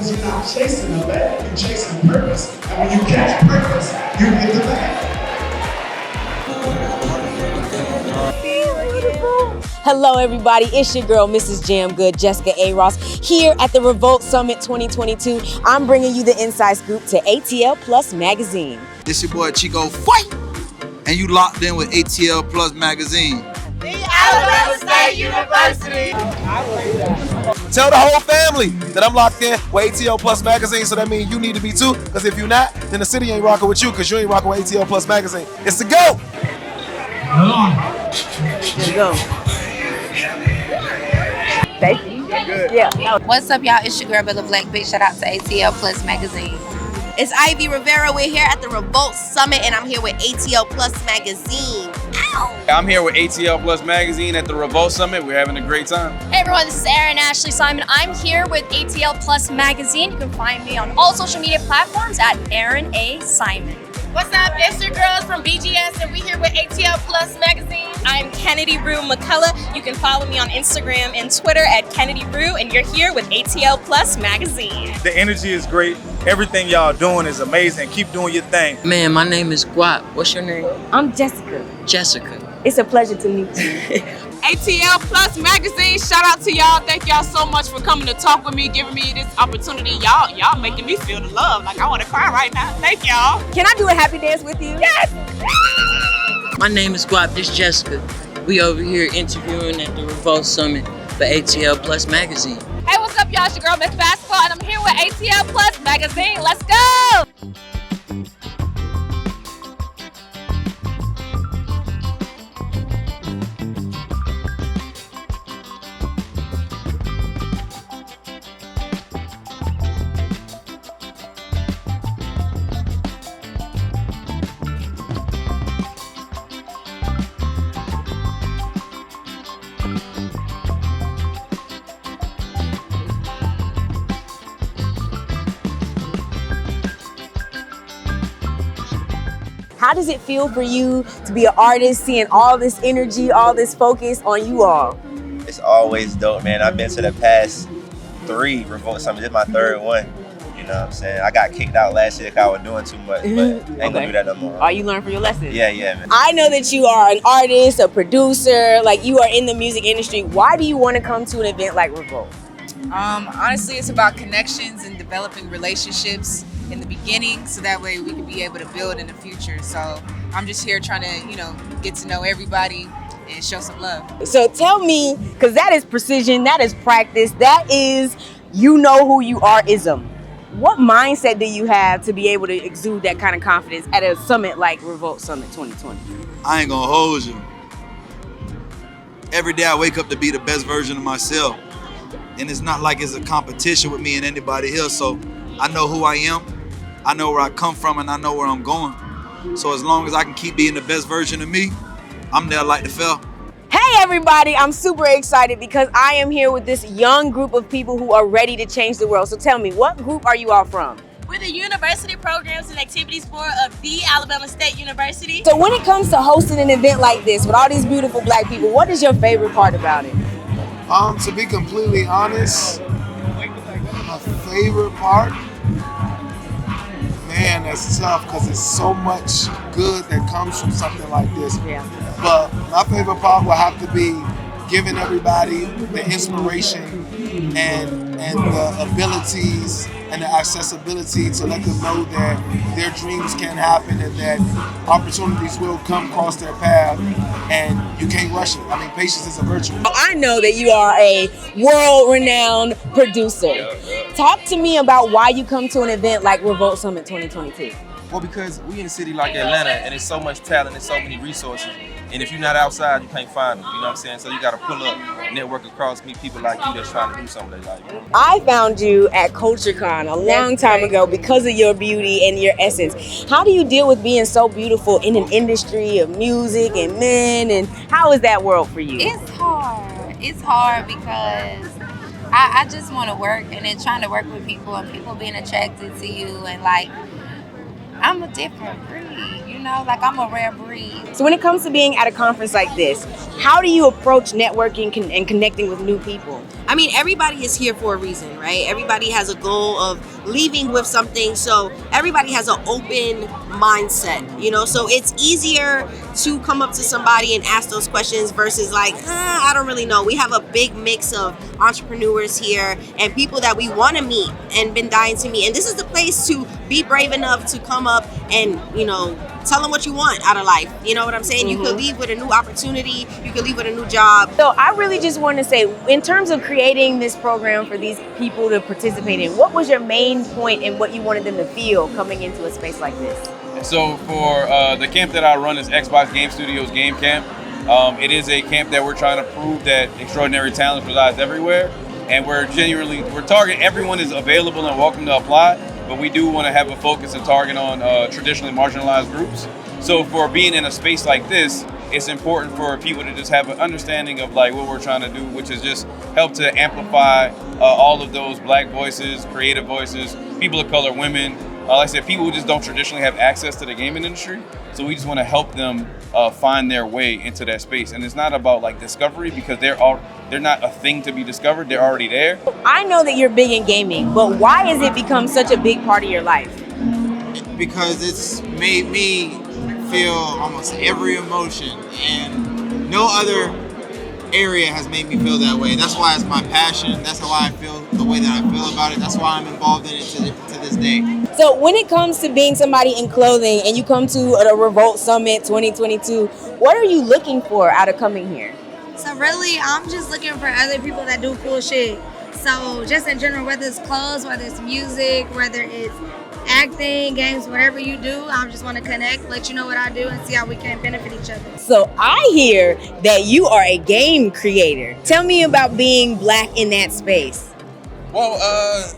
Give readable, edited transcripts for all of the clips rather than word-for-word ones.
Because you're not chasing a bag, you're chasing purpose. And when you catch purpose, you get the bag. Hello everybody, it's your girl Mrs. Jam Good, Jessica Ross, here at the Revolt Summit 2022. I'm bringing you the inside scoop to ATL Plus Magazine. It's your boy Chico Fight, and you locked in with ATL Plus Magazine. The Alabama State University. Tell the whole family that I'm locked in with ATL Plus Magazine, so that means you need to be too, because if you're not, then the city ain't rocking with you, because you ain't rocking with ATL Plus Magazine. It's the go! Here we go. Thank you. Good. Yeah. What's up, y'all? It's your girl, Bella Black. Big shout out to ATL Plus Magazine. It's Ivy Rivera. We're here at the Revolt Summit, and I'm here with ATL Plus Magazine. Ow! I'm here with ATL Plus Magazine at the Revolt Summit. We're having a great time. Hey everyone, this is Aaron Ashley Simon. I'm here with ATL Plus Magazine. You can find me on all social media platforms at Aaron A. Simon. What's up? It's your girls from BGS, and we're here with ATL Plus Magazine. I'm Kennedy Rue McCullough. You can follow me on Instagram and Twitter at Kennedy Rue, and you're here with ATL Plus Magazine. The energy is great. Everything y'all doing is amazing. Keep doing your thing. Man, my name is Guap. What's your name? I'm Jessica. Jessica. It's a pleasure to meet you. ATL Plus Magazine, shout out to y'all. Thank y'all so much for coming to talk with me, giving me this opportunity. Y'all making me feel the love. Like I want to cry right now. Thank y'all. Can I do a happy dance with you? Yes. My name is Guap. This is Jessica. We over here interviewing at the Revolt Summit for ATL Plus Magazine. Hey, what's up, y'all? It's your girl, Miss Basketball, and I'm here with ATL Plus Magazine. Let's go! How does it feel for you to be an artist, seeing all this energy, all this focus on you all? It's always dope, man. I've been to the past 3 Revolt Summits. This is my 3rd one. You know what I'm saying? I got kicked out last year because I was doing too much, but I ain't gonna do that no more. Are you learning from your lessons? Yeah, man. I know that you are an artist, a producer, like you are in the music industry. Why do you want to come to an event like Revolt? Honestly, it's about connections and developing relationships in the beginning, so that way we can be able to build in the future. So I'm just here trying to, get to know everybody and show some love. So tell me, because that is precision, that is practice, that is you know who you are ism. What mindset do you have to be able to exude that kind of confidence at a summit like Revolt Summit 2020? I ain't gonna hold you. Every day I wake up to be the best version of myself. And it's not like it's a competition with me and anybody else. So I know who I am, I know where I come from, and I know where I'm going. So as long as I can keep being the best version of me, I'm there like the fell. Hey everybody, I'm super excited because I am here with this young group of people who are ready to change the world. So tell me, what group are you all from? We're the University Programs and Activities Board of the Alabama State University. So when it comes to hosting an event like this with all these beautiful black people, what is your favorite part about it? To be completely honest, my favorite part, man, that's tough because there's so much good that comes from something like this. Yeah. But my favorite part will have to be giving everybody the inspiration and the abilities and the accessibility to let them know that their dreams can happen and that opportunities will come across their path and you can't rush it. I mean, patience is a virtue. I know that you are a world-renowned producer. Talk to me about why you come to an event like Revolt Summit 2022. Well, because we in a city like Atlanta, and there's so much talent and so many resources. And if you're not outside, you can't find them. You know what I'm saying? So you got to pull up, network across, meet people like you that's trying to do something they like. I found you at CultureCon a long time ago because of your beauty and your essence. How do you deal with being so beautiful in an industry of music and men? And how is that world for you? It's hard. It's hard because I just want to work, and then trying to work with people and people being attracted to you, and like, I'm a different breed, know, like I'm a rare breed. So when it comes to being at a conference like this, how do you approach networking and connecting with new people? I mean, everybody is here for a reason, right? Everybody has a goal of leaving with something, so everybody has an open mindset, you know? So it's easier to come up to somebody and ask those questions versus like, I don't really know. We have a big mix of entrepreneurs here and people that we want to meet and been dying to meet. And this is the place to be brave enough to come up and, you know, tell them what you want out of life. You know what I'm saying? You could leave with a new opportunity. You could leave with a new job. So I really just want to say, in terms of creating this program for these people to participate in, what was your main point and what you wanted them to feel coming into a space like this? So for the camp that I run is Xbox Game Studios Game Camp. It is a camp that we're trying to prove that extraordinary talent resides everywhere. And we're targeting everyone is available and welcome to apply. But we do want to have a focus and target on traditionally marginalized groups. So for being in a space like this, it's important for people to just have an understanding of like what we're trying to do, which is just help to amplify all of those Black voices, creative voices, people of color, women. Like I said, people who just don't traditionally have access to the gaming industry. So we just want to help them find their way into that space. And it's not about like discovery because they're not a thing to be discovered. They're already there. I know that you're big in gaming, but why has it become such a big part of your life? Because it's made me feel almost every emotion, and no other area has made me feel that way. That's why it's my passion. That's why I feel the way that I feel about it. That's why I'm involved in it to this day. So when it comes to being somebody in clothing and you come to a REVOLT Summit 2022, what are you looking for out of coming here? So really, I'm just looking for other people that do cool shit. So just in general, whether it's clothes, whether it's music, whether it's acting, games, whatever you do, I just want to connect, let you know what I do, and see how we can benefit each other. So I hear that you are a game creator. Tell me about being Black in that space. Well,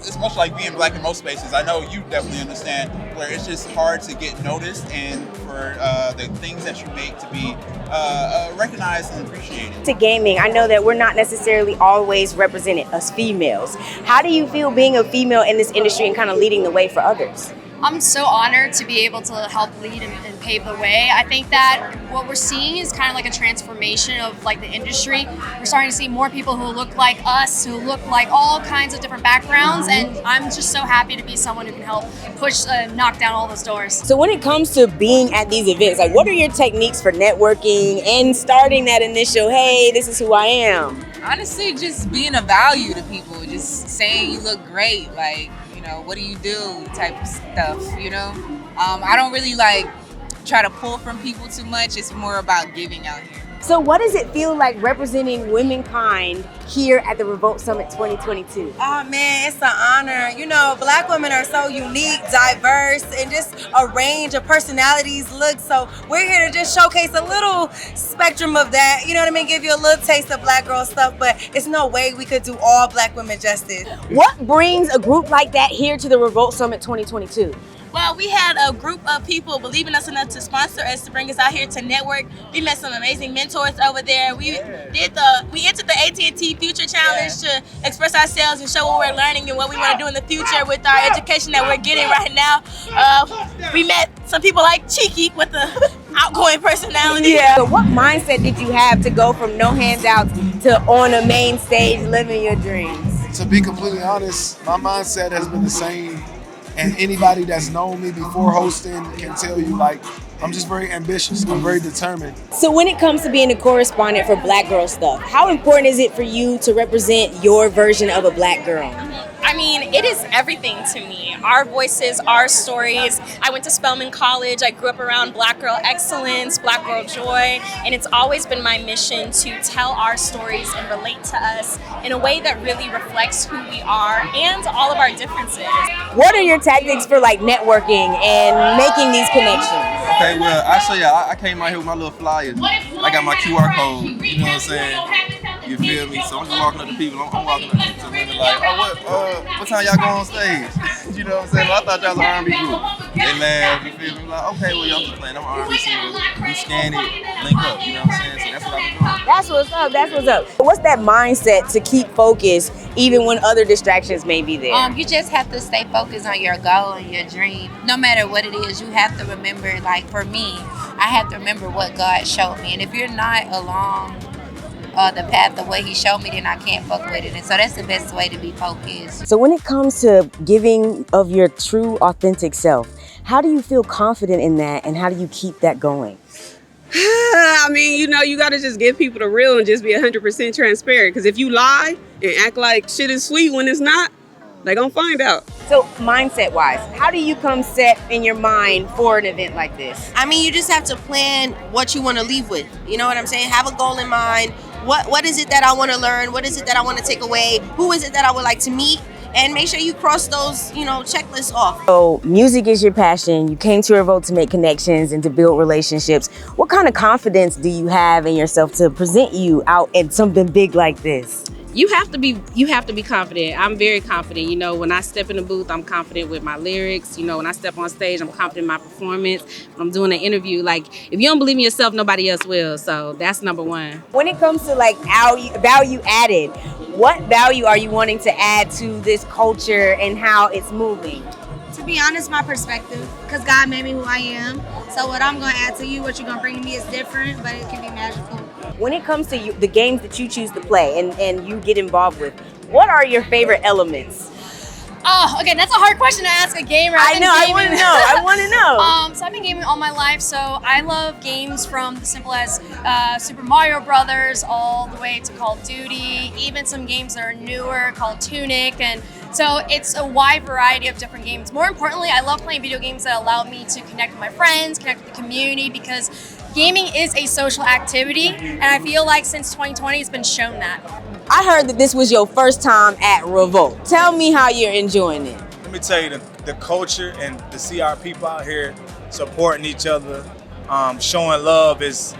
it's much like being Black in most spaces. I know you definitely understand where it's just hard to get noticed and for the things that you make to be recognized and appreciated. To gaming, I know that we're not necessarily always represented as females. How do you feel being a female in this industry and kind of leading the way for others? I'm so honored to be able to help lead and pave the way. I think that what we're seeing is kind of like a transformation of like the industry. We're starting to see more people who look like us, who look like all kinds of different backgrounds, and I'm just so happy to be someone who can help push, knock down all those doors. So when it comes to being at these events, like what are your techniques for networking and starting that initial, hey, this is who I am? Honestly, just being of value to people, just saying you look great, like, what do you do type of stuff, you know? I don't really like try to pull from people too much. It's more about giving out here. So what does it feel like representing womankind here at the REVOLT Summit 2022? Oh man, it's an honor. You know, Black women are so unique, diverse, and just a range of personalities, looks. So we're here to just showcase a little spectrum of that. You know what I mean? Give you a little taste of Black girl stuff, but it's no way we could do all Black women justice. What brings a group like that here to the REVOLT Summit 2022? Well, we had a group of people believing us enough to sponsor us to bring us out here to network. We met some amazing mentors over there. We entered the AT&T Future Challenge to express ourselves and show what we're learning and what we want to do in the future with our education that we're getting right now. We met some people like Cheeky with the outgoing personality. Yeah. So what mindset did you have to go from no handouts to on a main stage living your dreams? To be completely honest, my mindset has been the same. And anybody that's known me before hosting can tell you, like, I'm just very ambitious. I'm very determined. So when it comes to being a correspondent for Black girl stuff, how important is it for you to represent your version of a Black girl? I mean, it is everything to me. Our voices, our stories. I went to Spelman College. I grew up around Black girl excellence, Black girl joy, and it's always been my mission to tell our stories and relate to us in a way that really reflects who we are and all of our differences. What are your tactics for like networking and making these connections? Okay, well, I show you. I came out here with my little flyers. I got my QR code. You know what I'm saying? You feel me? So I'm just walking up to people. I'm walking up to people and they're like, oh, what time y'all go on stage? You know what I'm saying? Well, I thought y'all was an R&B group. They laugh, you feel me? Like, okay, well, y'all just playing. I'm an R&B singer. You scan it, link up, you know what I'm saying? So that's what I've been doing. That's what's up. That's what's up. What's that mindset to keep focused even when other distractions may be there? You just have to stay focused on your goal and your dream. No matter what it is, you have to remember, like for me, I have to remember what God showed me. And if you're not along the path the way he showed me, then I can't fuck with it. And so that's the best way to be focused. So when it comes to giving of your true, authentic self, how do you feel confident in that and how do you keep that going? I mean, you know, you gotta just give people the real and just be 100% transparent. Because if you lie and act like shit is sweet when it's not, they gonna find out. So mindset-wise, how do you come set in your mind for an event like this? I mean, you just have to plan what you want to leave with. You know what I'm saying? Have a goal in mind. What is it that I want to learn? What is it that I want to take away? Who is it that I would like to meet? And make sure you cross those, you know, checklists off. So music is your passion. You came to Revolt to make connections and to build relationships. What kind of confidence do you have in yourself to present you out at something big like this? You have to be confident. I'm very confident. You know, when I step in the booth, I'm confident with my lyrics. You know, when I step on stage, I'm confident in my performance. When I'm doing an interview, like, if you don't believe in yourself, nobody else will. So that's number one. When it comes to like value added, what value are you wanting to add to this culture and how it's moving? To be honest, my perspective, because God made me who I am. So what I'm going to add to you, what you're going to bring to me is different, but it can be magical. When it comes to the games that you choose to play and you get involved with, what are your favorite elements? Oh, again, that's a hard question to ask a gamer. I know, I want to know. I want to know. So I've been gaming all my life, so I love games from the simple as Super Mario Brothers all the way to Call of Duty, even some games that are newer called Tunic, and so it's a wide variety of different games. More importantly, I love playing video games that allow me to connect with my friends, connect with the community, because gaming is a social activity, and I feel like since 2020, it's been shown that. I heard that this was your first time at Revolt. Tell me how you're enjoying it. Let me tell you, the culture and to see our people out here supporting each other, showing love it's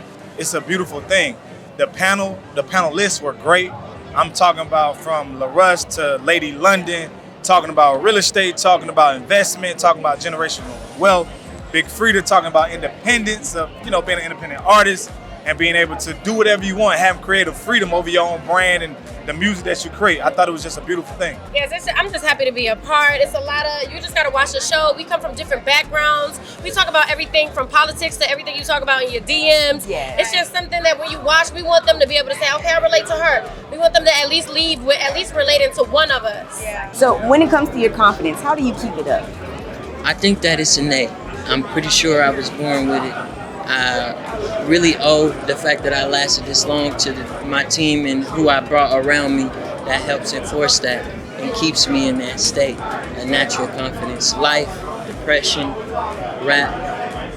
a beautiful thing. The panelists were great. I'm talking about from LaRush to Lady London, talking about real estate, talking about investment, talking about generational wealth. Big Frida talking about independence of, you know, being an independent artist and being able to do whatever you want, have creative freedom over your own brand and the music that you create. I thought it was just a beautiful thing. Yes, I'm just happy to be a part. It's a lot of, you just gotta watch the show. We come from different backgrounds. We talk about everything from politics to everything you talk about in your DMs. Yeah. It's just something that when you watch, we want them to be able to say, okay, I relate to her. We want them to at least leave with at least relating to one of us. Yeah. So when it comes to your confidence, how do you keep it up? I think that it's innate. I'm pretty sure I was born with it. I really owe the fact that I lasted this long to my team and who I brought around me that helps enforce that and keeps me in that state, a natural confidence. Life, depression, rap,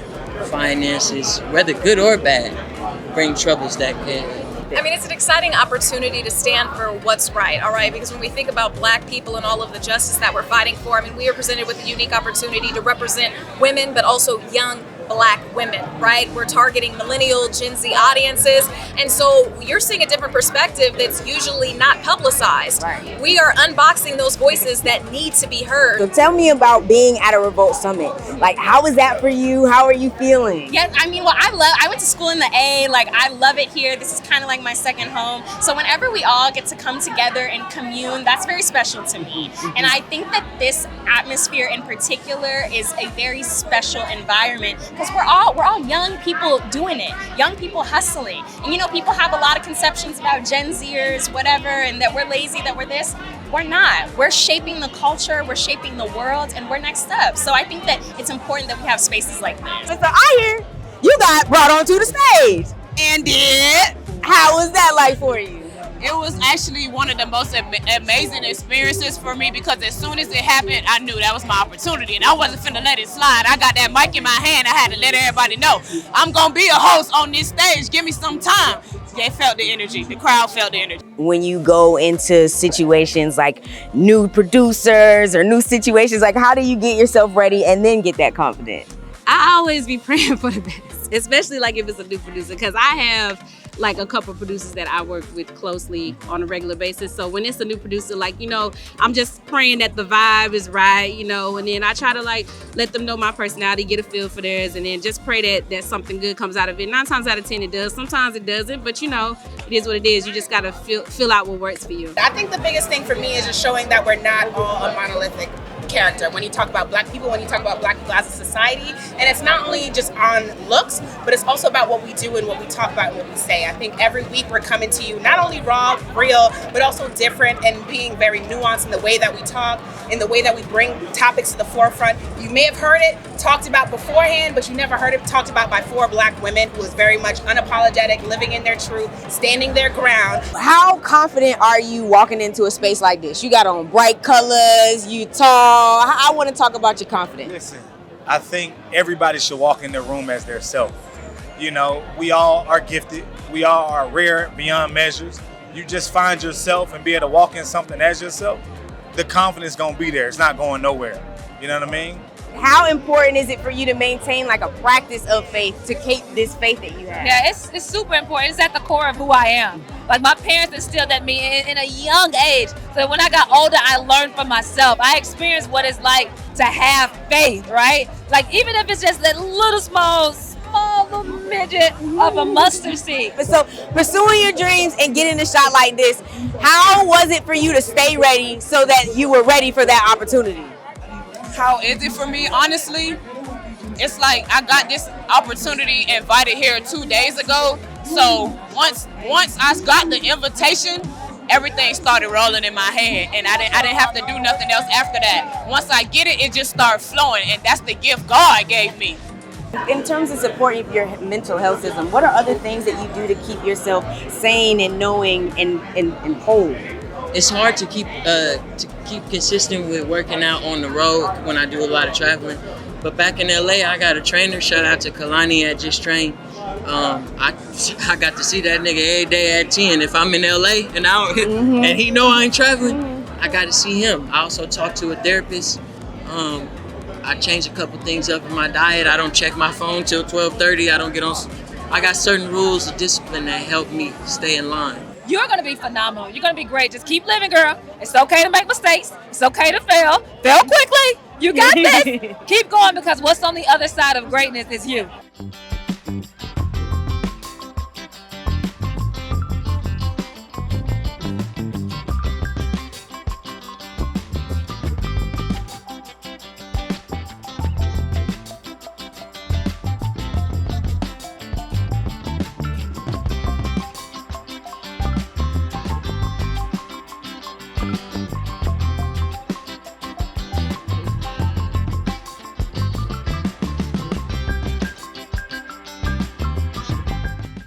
finances, whether good or bad, bring troubles that can. I mean, it's an exciting opportunity to stand for what's right, all right? Because when we think about Black people and all of the justice that we're fighting for, I mean, we are presented with a unique opportunity to represent women, but also young Black women, right? We're targeting millennial, Gen Z audiences. And so you're seeing a different perspective that's usually not publicized. Right. We are unboxing those voices that need to be heard. So tell me about being at a Revolt Summit. Like, how was that for you? How are you feeling? Yes, I mean, well, I went to school in the A. Like, I love it here. This is kind of like my second home. So whenever we all get to come together and commune, that's very special to me. And I think that this atmosphere in particular is a very special environment because we're all young people doing it, young people hustling. And you know, people have a lot of conceptions about Gen Zers, whatever, and that we're lazy, that we're this. We're not. We're shaping the culture, we're shaping the world, and we're next up. So I think that it's important that we have spaces like this. So I hear you got brought onto the stage. And did. How was that like for you? It was actually one of the most amazing experiences for me because as soon as it happened, I knew that was my opportunity and I wasn't finna let it slide. I got that mic in my hand. I had to let everybody know I'm gonna be a host on this stage. Give me some time. They felt the energy. The crowd felt the energy. When you go into situations like new producers or new situations, like how do you get yourself ready and then get that confident? I always be praying for the best, especially like if it's a new producer because I have like a couple of producers that I work with closely on a regular basis. So when it's a new producer, like, you know, I'm just praying that the vibe is right, you know, and then I try to like let them know my personality, get a feel for theirs, and then just pray that something good comes out of it. 9 times out of 10 it does. Sometimes it doesn't, but you know, it is what it is. You just gotta feel out what works for you. I think the biggest thing for me is just showing that we're not all a monolithic character when you talk about black people, when you talk about black people as a society. And it's not only just on looks, but it's also about what we do and what we talk about and what we say. I think every week we're coming to you not only raw, real, but also different and being very nuanced in the way that we talk, in the way that we bring topics to the forefront. You may have heard it talked about beforehand, but you never heard it talked about by 4 black women who is very much unapologetic, living in their truth, standing their ground. How confident are you walking into a space like this? You got on bright colors, you tall. I want to talk about your confidence. Listen, I think everybody should walk in their room as their self. You know, we all are gifted. We all are rare beyond measures. You just find yourself and be able to walk in something as yourself, the confidence gonna be there. It's not going nowhere. You know what I mean? How important is it for you to maintain like a practice of faith, to keep this faith that you have? Yeah, it's super important. It's at the core of who I am. Like my parents instilled that in me in a young age. So when I got older, I learned for myself. I experienced what it's like to have faith, right? Like even if it's just that little small little midget of a mustard seed. So pursuing your dreams and getting a shot like this, how was it for you to stay ready so that you were ready for that opportunity? How is it for me? Honestly, it's like I got this opportunity invited here 2 days ago. So once I got the invitation, everything started rolling in my head, and I didn't have to do nothing else after that. Once I get it, it just started flowing, and that's the gift God gave me. In terms of supporting your mental health system, what are other things that you do to keep yourself sane and knowing and whole? It's hard to keep consistent with working out on the road when I do a lot of traveling. But back in LA, I got a trainer. Shout out to Kalani at Just Train. I got to see that nigga every day at 10. If I'm in LA and he know I ain't traveling, I got to see him. I also talk to a therapist. I change a couple things up in my diet. I don't check my phone till 12:30. I don't get on. I got certain rules of discipline that help me stay in line. You're gonna be phenomenal. You're gonna be great. Just keep living, girl. It's okay to make mistakes. It's okay to fail. Fail quickly. You got this. Keep going, because what's on the other side of greatness is you.